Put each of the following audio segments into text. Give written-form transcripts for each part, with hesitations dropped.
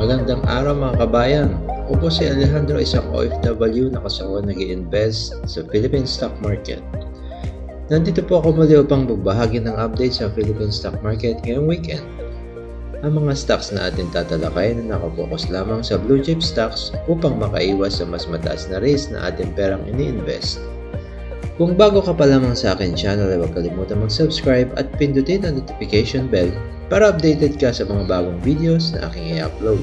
Magandang araw mga kabayan. Ako po si Alejandro, isang OFW na kasawa nag-i-invest sa Philippine stock market. Nandito po ako muli upang magbahagi ng update sa Philippine stock market ngayong weekend. Ang mga stocks na ating tatalakayin na nakapokus lamang sa blue chip stocks upang makaiwas sa mas mataas na risk na ating perang ini-invest. Kung bago ka pa lamang sa akin channel, ay huwag kalimutan mag-subscribe at pindutin ang notification bell para updated ka sa mga bagong videos na aking i-upload.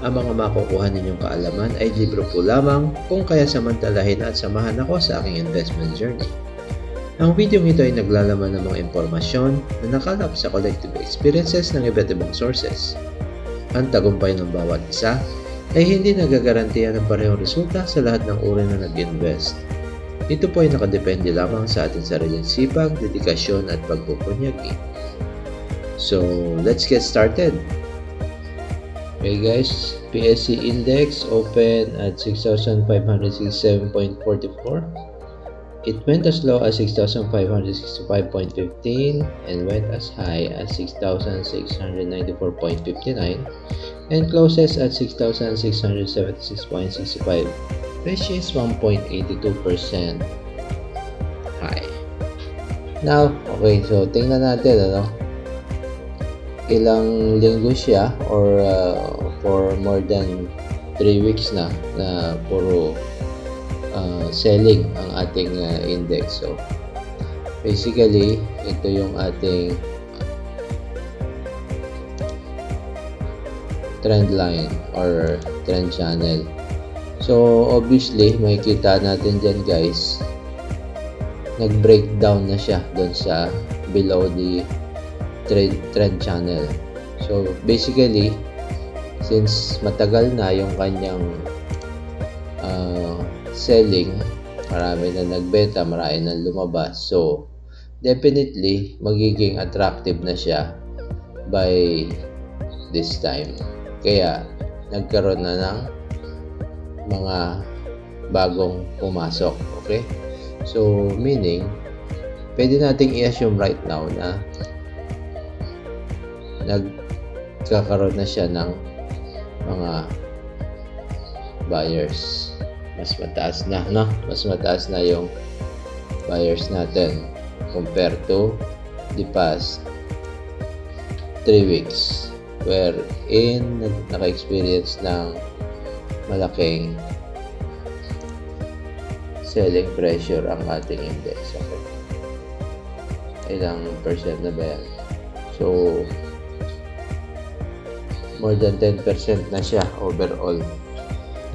Ang mga makukuha ninyong kaalaman ay libro po lamang, kung kaya samantalahin at samahan ako sa aking investment journey. Ang video ito ay naglalaman ng mga impormasyon na nakalap sa collective experiences ng iba't ibang sources. Ang tagumpay ng bawat isa ay hindi nagagarantiya ng parehong resulta sa lahat ng uri na nag-invest. Ito po ay nakadepende lamang sa ating sariling sipag, dedikasyon at pagpupunyagi. So, let's get started. Okay guys, PSE index open at 6,567.44. It went as low as 6,565.15 and went as high as 6,694.59 and closes at 6,676.65, which is 1.82% high. Now, okay, so tingnan natin ilang linggo siya or for more than 3 weeks na puro selling ang ating index. So basically ito yung ating trend line or trend channel. So obviously makikita natin dyan guys, nag-breakdown na siya doon sa below the trend channel. So basically, since matagal na yung kanyang selling, marami na nagbenta, marami na lumabas, so definitely magiging attractive na siya by this time. Kaya nagkaroon na ng mga bagong pumasok. Okay, so meaning pwede nating i-assume right now na nagkakaroon na siya ng mga buyers. Mas mataas na, no? Mas mataas na yung buyers natin compared to the past 3 weeks wherein naka-experience ng malaking selling pressure ang ating index. Okay. Ilang percent na ba yan? So more than 10% na siya overall.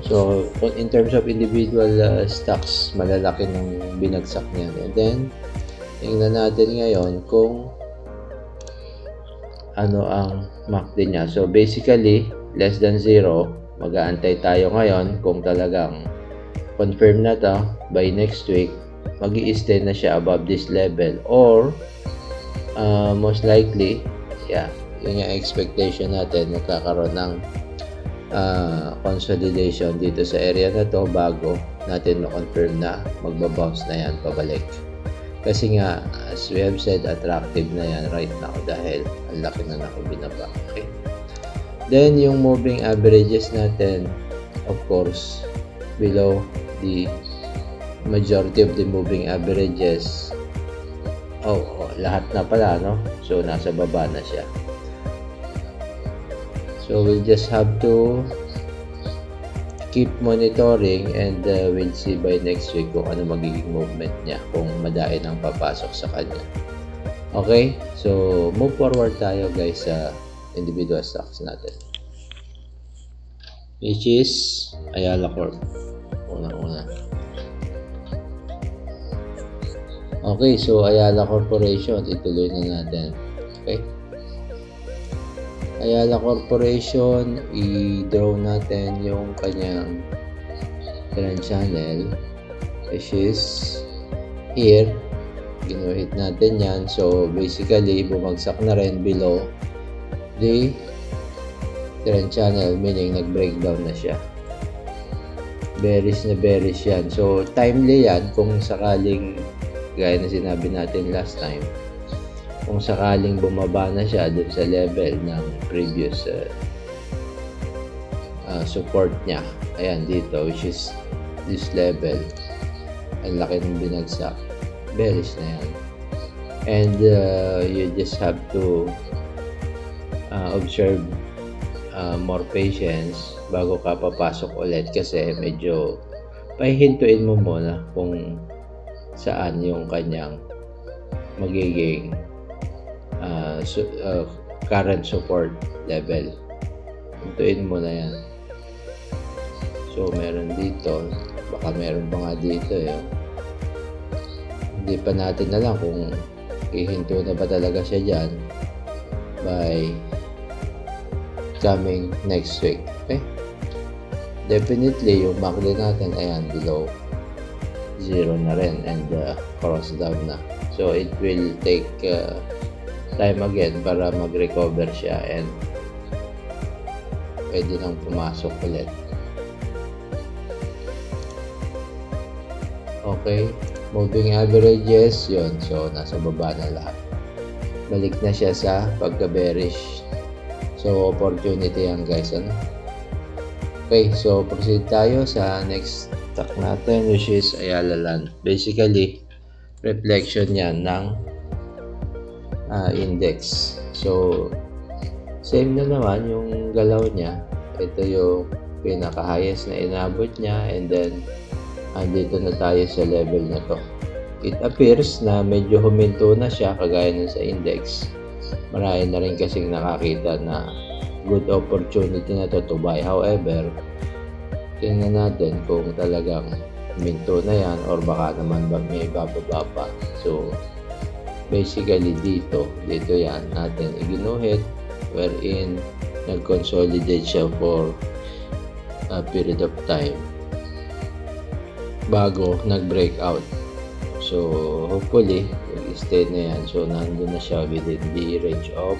So in terms of individual stocks, malalaki ng binagsak niyan. And then tingnan natin ngayon kung ano ang MACD niya. So basically less than 0. Mag-aantay tayo ngayon kung talagang confirm na to by next week, mag-i-stay na siya above this level or most likely, yeah, yun yung expectation natin, magkakaroon ng consolidation dito sa area na to bago natin ma-confirm na magbabounce na yan pabalik. Kasi nga, as we have said, attractive na yan right now dahil ang laki na nakabinaba. Okay? Then, yung moving averages natin, of course, below the majority of the moving averages. Lahat na pala, no? So, nasa baba na siya. So we'll just have to keep monitoring and we'll see by next week kung ano magiging movement niya, kung madain ang papasok sa kanya. Okay, so move forward tayo guys sa individual stocks natin, which is Ayala Corp. Una. Okay, so Ayala Corporation, ituloy na natin. Okay, Ayala Corporation, i-draw natin yung kanyang trend channel, which is here. Ginuhit natin yan. So basically bumagsak na rin below the trend channel, meaning nag-breakdown na siya. Bearish na bearish yan. So timely yan kung sakaling, gaya na sinabi natin last time, kung sakaling bumaba na siya dun sa level ng previous support niya. Ayan dito, which is this level. Ang laki ng binagsak. Bearish na yan. And you just have to observe more patience bago ka papasok ulit, kasi medyo pahihintuin mo muna kung saan yung kanyang magiging current support level. Hintuin mo na yan. So meron dito, baka meron pa nga dito hindi pa natin alam kung hihinto na ba talaga siya dyan by coming next week. Okay, definitely yung MACD natin, ayan, below 0 na rin and cross down na. So it will take time again para mag-recover siya and pwede nang pumasok ulit. Okay, moving averages, yun. So nasa baba na lahat. Balik na siya sa pagka-bearish. So opportunity yan, guys, ano? Okay, so proceed tayo sa next stock natin, which is Ayala Land. Basically, reflection yan ng index. So same na naman yung galaw niya. Ito yung pinaka-highest na inabot niya, and then andito na tayo sa level na to. It appears na medyo huminto na siya kagaya nun sa index. Marami na rin kasing nakakita na good opportunity na to buy. However, tingnan natin kung talagang huminto na yan or baka naman may bababa pa. So basically dito yan natin iginuhit, wherein nag-consolidate siya for a period of time bago nag-breakout. So hopefully mag-stay na yan. So nandun na siya within the range of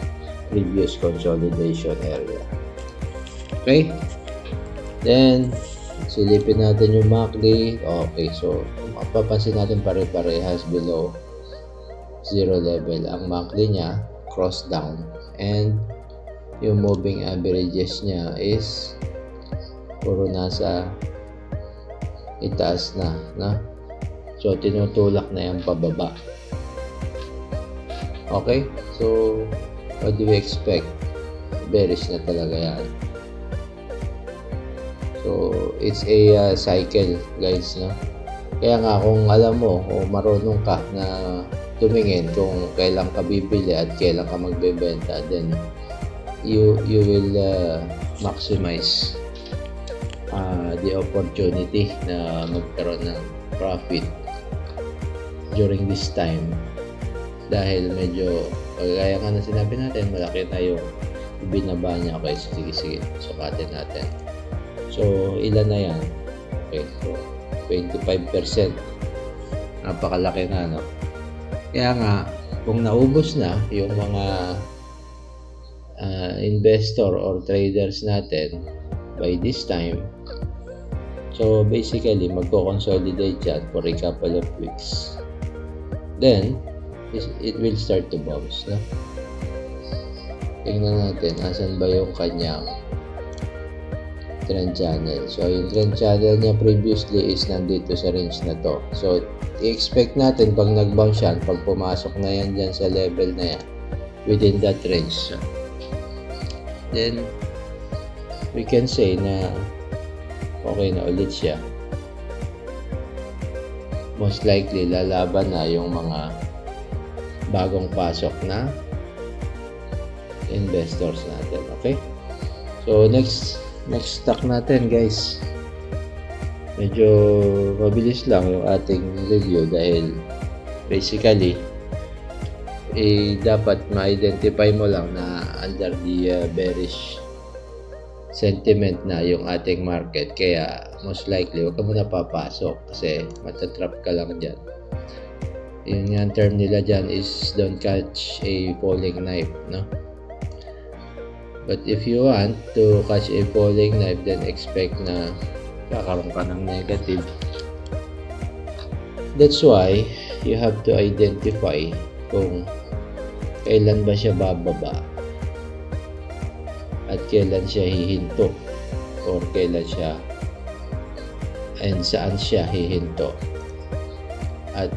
previous consolidation area. Okay, then silipin natin yung MACD. Okay, so mapapansin natin pare-parehas below 0 level ang MACD niya, cross down, and yung moving averages niya is puro nasa itaas na. So tinutulak na yan pababa. Okay, so what do we expect? Bearish na talaga yan. So it's a cycle, guys, no? Kaya nga kung alam mo o marunong ka na tumingin kung kailan ka bibili at kailan ka magbebenta, then you will maximize the opportunity na magkaroon ng profit during this time, dahil medyo kagaya nga na sinabi natin, malaki na yung binaba niya. Okay, sige, sukatin natin. So ilan na yan? Okay, so 25%, napakalaki na, no? Kaya nga kung naubos na yung mga investor or traders natin by this time, so basically magko-consolidate yan for a couple of weeks, then it will start to bounce, no? Tingnan natin asan ba yung kanyang trend channel. So yung trend channel niya previously is nandito sa range na to. So i-expect natin pag nag-bounce yan, pag pumasok na yan dyan sa level na yan within that range, so then we can say na okay na ulit siya. Most likely lalaban na yung mga bagong pasok na investors natin. Okay, so next stock natin, guys, medyo mabilis lang yung ating review dahil basically dapat ma-identify mo lang na under the bearish sentiment na yung ating market, kaya most likely huwag ka muna papasok kasi matatrap ka lang dyan. Yung term nila dyan is don't catch a falling knife, no? But if you want to catch a falling knife, then expect na kakaroon ka ng negative. That's why you have to identify kung kailan ba siya bababa at kailan siya hihinto. or kailan siya and saan siya hihinto at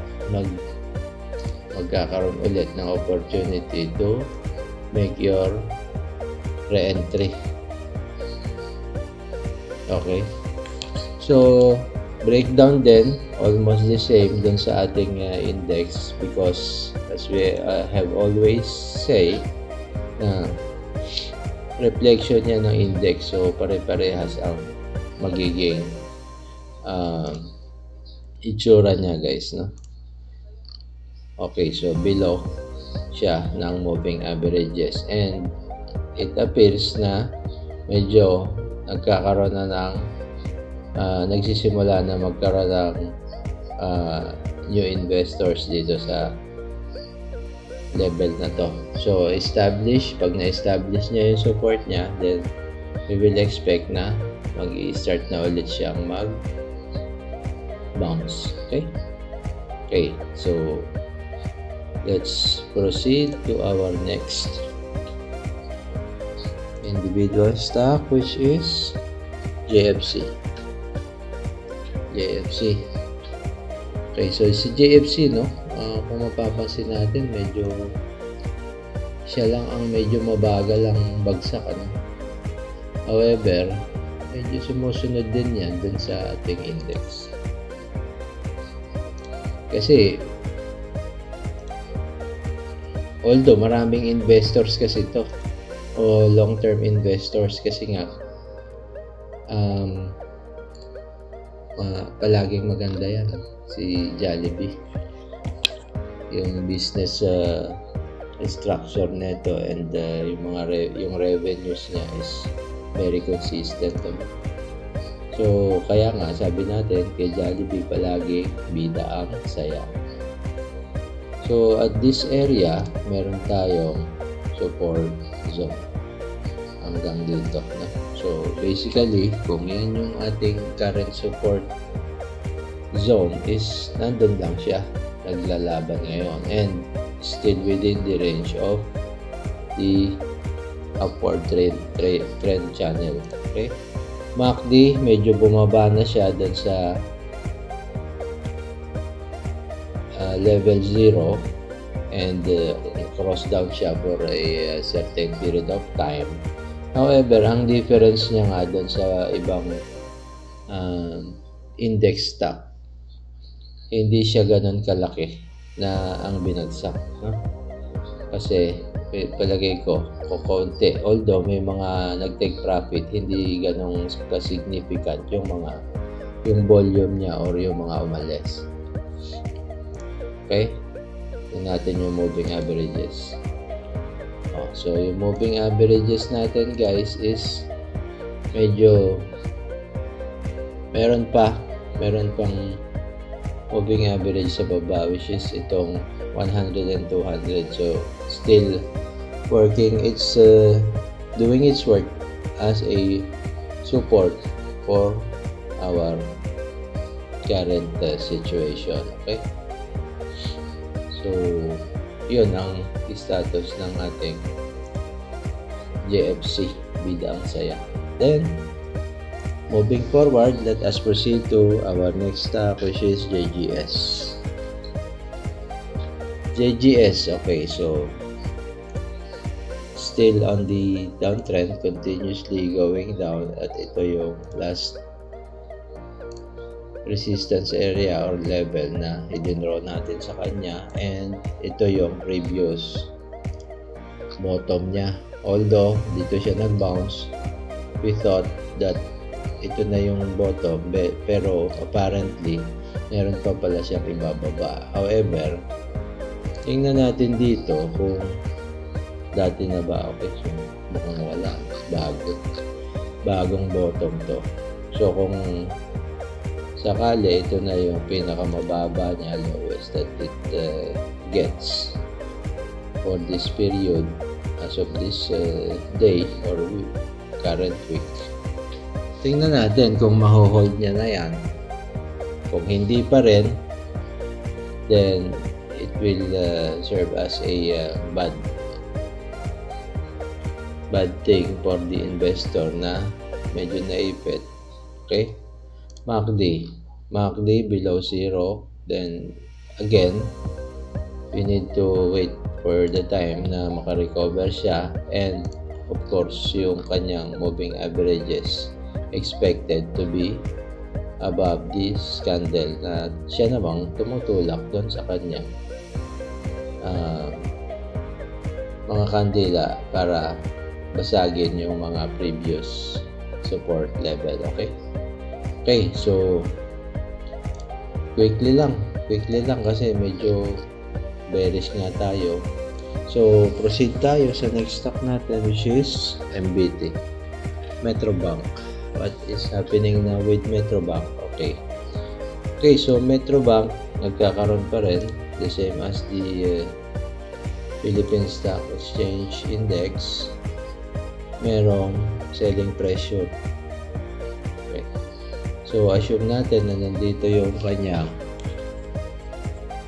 magkakaroon ulit ng opportunity to make your re-entry. Okay, so breakdown din almost the same dun sa ating index, because as we have always say na reflection niya ng index, so pare-parehas ang magiging itsura niya, guys, no? Okay, so below siya ng moving averages, and it appears na medyo nagkakaroon na ng nagsisimula na magkaroon ng new investors dito sa level na to. So pag na-establish niya yung support niya, then we will expect na mag-i-start na ulit siyang mag-bounce. Okay, so let's proceed to our next individual stock, which is JFC. Okay, so si JFC, no, kung mapapansin natin, medyo siya lang ang medyo mabagal ang bagsak, ano. However, medyo sumusunod din yan dun sa ating index. Kasi although maraming investors kasi to, o long-term investors kasi nga, palaging maganda yan, si Jollibee. Yung business structure nito and yung revenues niya is very consistent. So kaya nga sabi natin kay Jollibee palagi bida ang saya. So at this area meron tayong support zone hanggang dito, no? So basically kung yan yung ating current support zone, is nandun lang siya naglalaban ngayon and still within the range of the upward trend channel. Okay, MACD medyo bumaba na siya dun sa level 0 and cross down siya for a certain period of time. However, ang difference niya nga dun sa ibang index stock, hindi siya ganun kalaki na ang binagsak, no? Kasi palagay ko konti, although may mga nag-take profit, hindi ganun ka-significant yung volume niya or yung mga umalis. Okay, tingnan natin yung moving averages. So yung moving averages natin, guys, is medyo meron pang moving average sa baba, which is itong 100 and 200. So still working, it's doing its work as a support for our current situation. Okay, so yun ang status ng ating JFC, bida ang saya. Then moving forward, let us proceed to our next stock, which is JGS. Okay, so still on the downtrend, continuously going down, at ito yung last resistance area or level na idinraw natin sa kanya, and ito yung previous bottom niya. Although dito siya nag-bounce, we thought that ito na yung bottom, pero apparently meron pa pala siyang ibababa. However, tingnan natin dito kung dati na ba. Okay, so mukhang wala, bagong bottom to. So kung sakali ito na yung pinakamababa niya, lowest that it gets for this period as of this day or current week, tingnan natin kung maho-hold niya na yan. Kung hindi pa rin, then it will serve as a bad thing for the investor na medyo naipit. Okay? MACD below 0. Then again, we need to wait for the time na makarecover siya, and of course yung kanyang moving averages expected to be above this candle na siya namang tumutulak doon sa kanyang mga kandila para basagin yung mga previous support level. Okay, so quickly lang kasi medyo bearish nga tayo. So proceed tayo sa next stock natin, which is MBT, Metrobank. What is happening now with Metrobank? Okay, so Metrobank nagkakaroon pa rin, the same as the Philippine Stock Exchange Index, merong selling pressure. Okay, so assume natin na nandito yung kanyang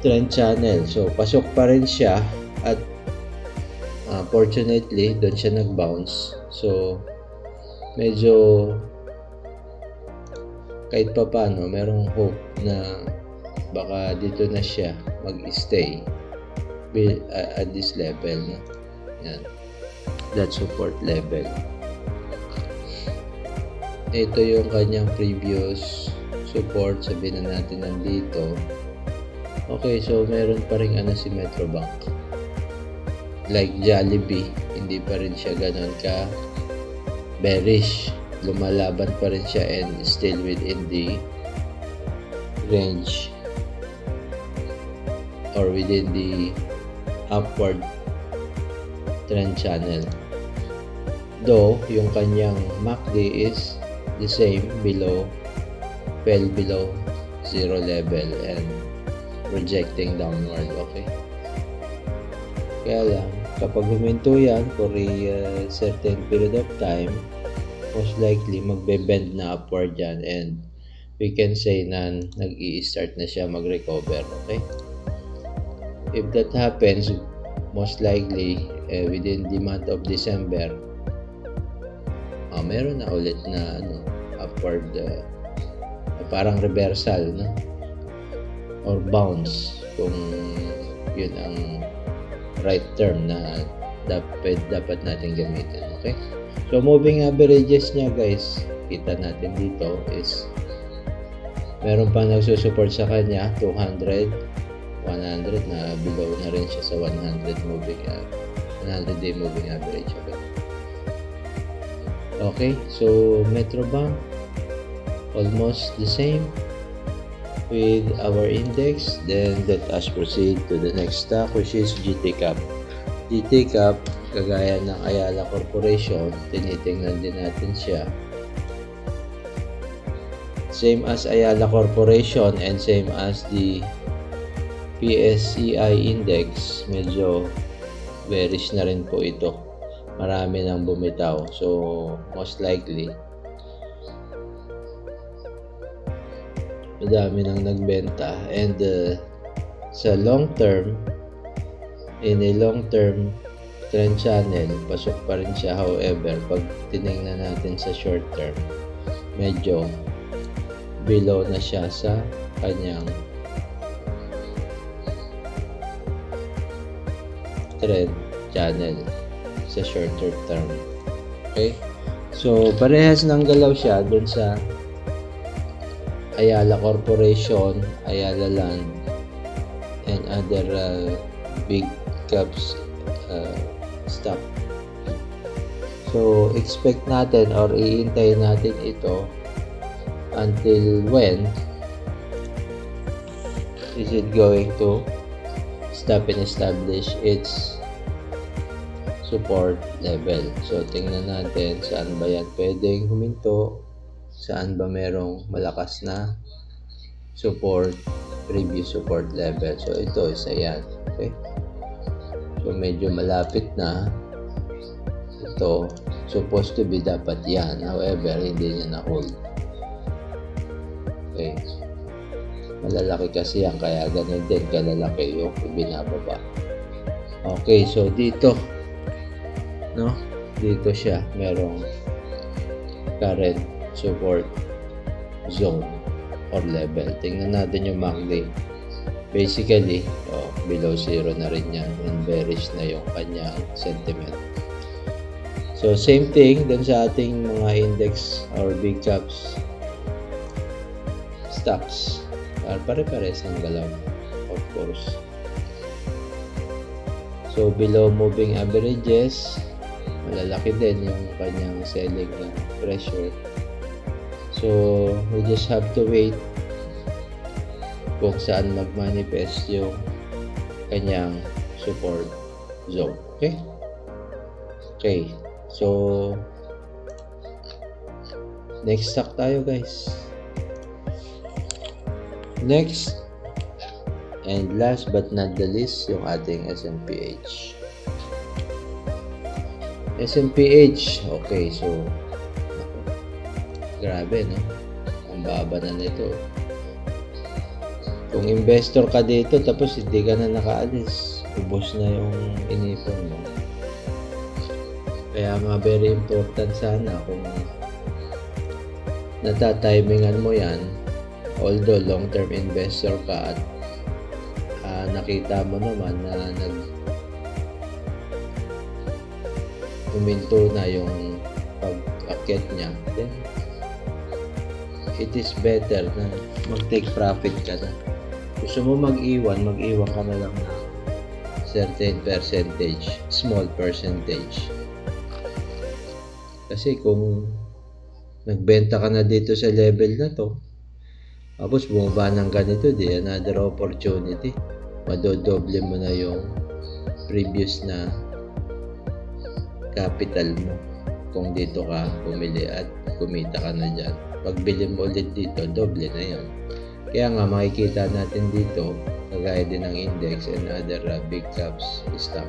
trend channel. So pasok pa rin siya at fortunately doon siya nag-bounce. So medyo kahit pa paano merong hope na baka dito na siya mag-stay at this level, no? Yan, that support level. Ito yung kanyang previous support, sabihin na natin nandito. Okay, so meron pa rin si Metrobank, like Jollibee, hindi pa rin siya ganun ka bearish, lumalaban pa rin siya and still within the range or within the upward trend channel. Though yung kanyang MACD is the same, fell below 0 level and projecting downward. Okay, kaya lang kapag huminto yan for a certain period of time, most likely magbe-bend na upward yan and we can say na nag-i-start na siya mag-recover. Okay, if that happens, most likely within the month of December, meron na ulit na upward parang reversal, no? Or bounce, kung yun ang right term na dapat natin gamitin. Okay, so moving averages niya, guys, kita natin dito is meron pa nagsusupport sa kanya 200, 100 na below na rin siya sa 100 day moving average. Okay, so Metrobank almost the same with our index. Then let us proceed to the next stock, which is GTCAP. GTCAP, kagaya ng Ayala Corporation, tinitingnan din natin siya. Same as Ayala Corporation and same as the PSCI index, medyo bearish na rin po ito. Marami nang bumitaw. So most likely madami nang nagbenta, and sa long term, in a long term trend channel, pasok pa rin siya. However, pag tinignan natin sa short term, medyo below na siya sa kanyang trend channel sa shorter term. Okay, so parehas ng galaw siya dun sa Ayala Corporation, Ayala Land, and other big caps stock. So expect natin or iintayin natin ito until when is it going to stop and establish its support level. So tingnan natin saan ba yan pwedeng huminto, saan ba merong malakas na support, previous support level. So ito isa yan. Okay, so medyo malapit na ito, supposed to be dapat yan, however hindi niya na-hold. Okay, malalaki kasi yan, kaya ganun din kalalaki yung binababa. Okay, so dito, no, dito siya merong current support zone or level. Tingnan natin yung MACD. Basically, below 0 na rin yan and bearish na yung kanyang sentiment. So, same thing dun sa ating mga index or big caps stocks. Pare-pares ng galaw, of course. So, below moving averages, malalaki din yung kanyang selling pressure. So, we just have to wait kung saan mag-manifest yung kanyang support zone. Okay? Okay. So, next stock tayo, guys. Next, and last but not the least, yung ating SMPH. SMPH, okay, so, grabe, no? Ang baba na nito. Kung investor ka dito, tapos hindi ka na nakaalis, ubos na yung inipon mo. Kaya nga very important sana kung natatimingan mo yan, although long-term investor ka at nakita mo naman na huminto na yung pag-akit niya, then it is better na mag-take profit ka na. Gusto mo mag-iwan ka na lang na certain percentage, small percentage. Kasi kung nagbenta ka na dito sa level na to, tapos bumaba ng ganito, di another opportunity. Madodoble mo na yung previous na capital mo kung dito ka bumili at kumita ka na dyan. Pagbili mo ulit dito, doble na yun. Kaya nga makikita natin dito, kagaya din ng index and other big caps stock.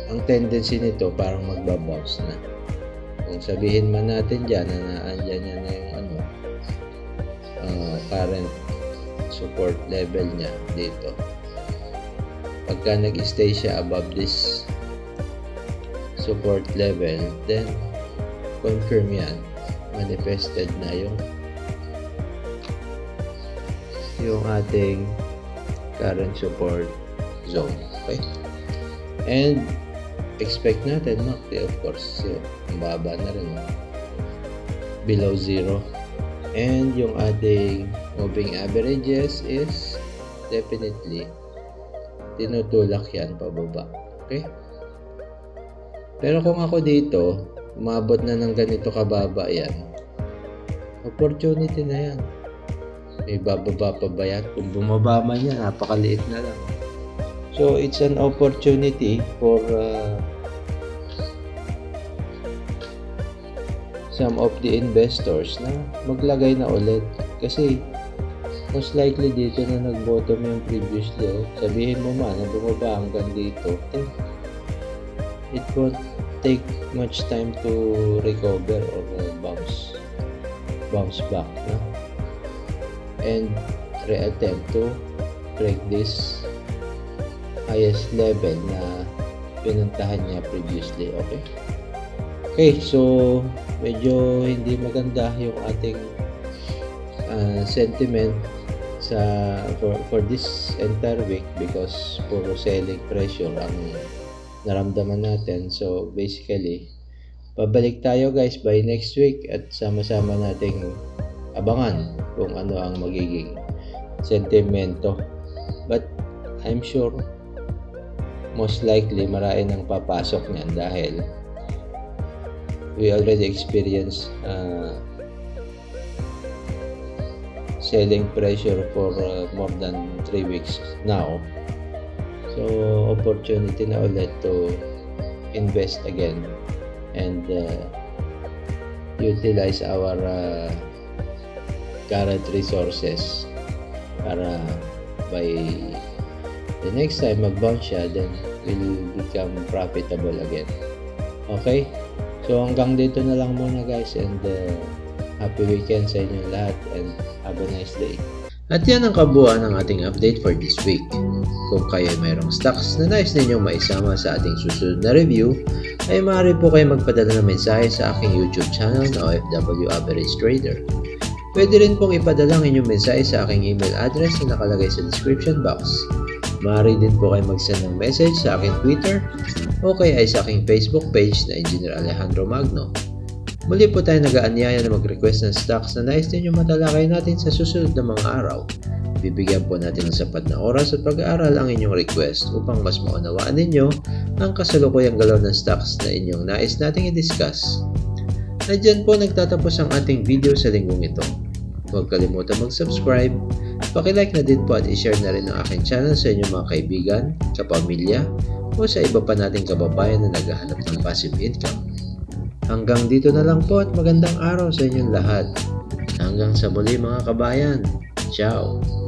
Ang tendency nito parang magbabounce na. Kung sabihin man natin dyan na andyan yan na yung current support level niya dito. Pagka nag-stay siya above this support level, then confirm yan. Manifested na yung ating current support zone. Okay? And expect natin MACD, of course, ang baba na rin, below 0. And yung ating moving averages is definitely tinutulak yan pababa. Okay? Pero kung ako dito, umabot na ng ganito kababa yan, opportunity na yan. May bababa pa ba yan? Kung bumaba man yan, napakaliit na lang. So, it's an opportunity for some of the investors na maglagay na ulit. Kasi, most likely dito na nag-bottom yung previous low. Sabihin mo man na bumaba hanggang dito, then it won't take much time to recover or bounce back, no? And re-attempt to break this highest level na pinuntahan niya previously. Okay, so medyo hindi maganda yung ating sentiment for this entire week because puro selling pressure ang naramdaman natin. So basically, pabalik tayo guys by next week at sama-sama nating abangan kung ano ang magiging sentimento. But I'm sure most likely marami nang papasok niyan dahil we already experienced selling pressure for more than 3 weeks now. So opportunity na ulit to invest again and utilize our current resources para by the next time mag-bounce siya, then will become profitable again. Okay? So hanggang dito na lang muna guys, and happy weekend sa inyo lahat and have a nice day. At yan ang kabuuan ng ating update for this week. Kung kayo mayroong stocks na nais ninyong maisama sa ating susunod na review, ay maaari po kayo magpadala ng mensahe sa aking YouTube channel na OFW Average Trader. Pwede rin pong ipadala ang inyong mensahe sa aking email address na nakalagay sa description box. Maaari din po kayo mag-send ng message sa aking Twitter o kaya ay sa aking Facebook page na Engineer Alejandro Magno. Muli po tayo nag-aanyaya na mag-request ng stocks na nais ninyo matalakay natin sa susunod na mga araw. Bibigyan po natin ng sapat na oras at pag-aaral ang inyong request upang mas maunawaan ninyo ang kasalukuyang galaw ng stocks na inyong nais nating i-discuss. At dyan po nagtatapos ang ating video sa linggong ito. Huwag kalimutan mag-subscribe, paki-like na din po at i-share na rin ang aking channel sa inyong mga kaibigan, kapamilya, o sa iba pa nating kababayan na naghahanap ng passive income. Hanggang dito na lang po at magandang araw sa inyong lahat. Hanggang sa muli mga kabayan. Ciao!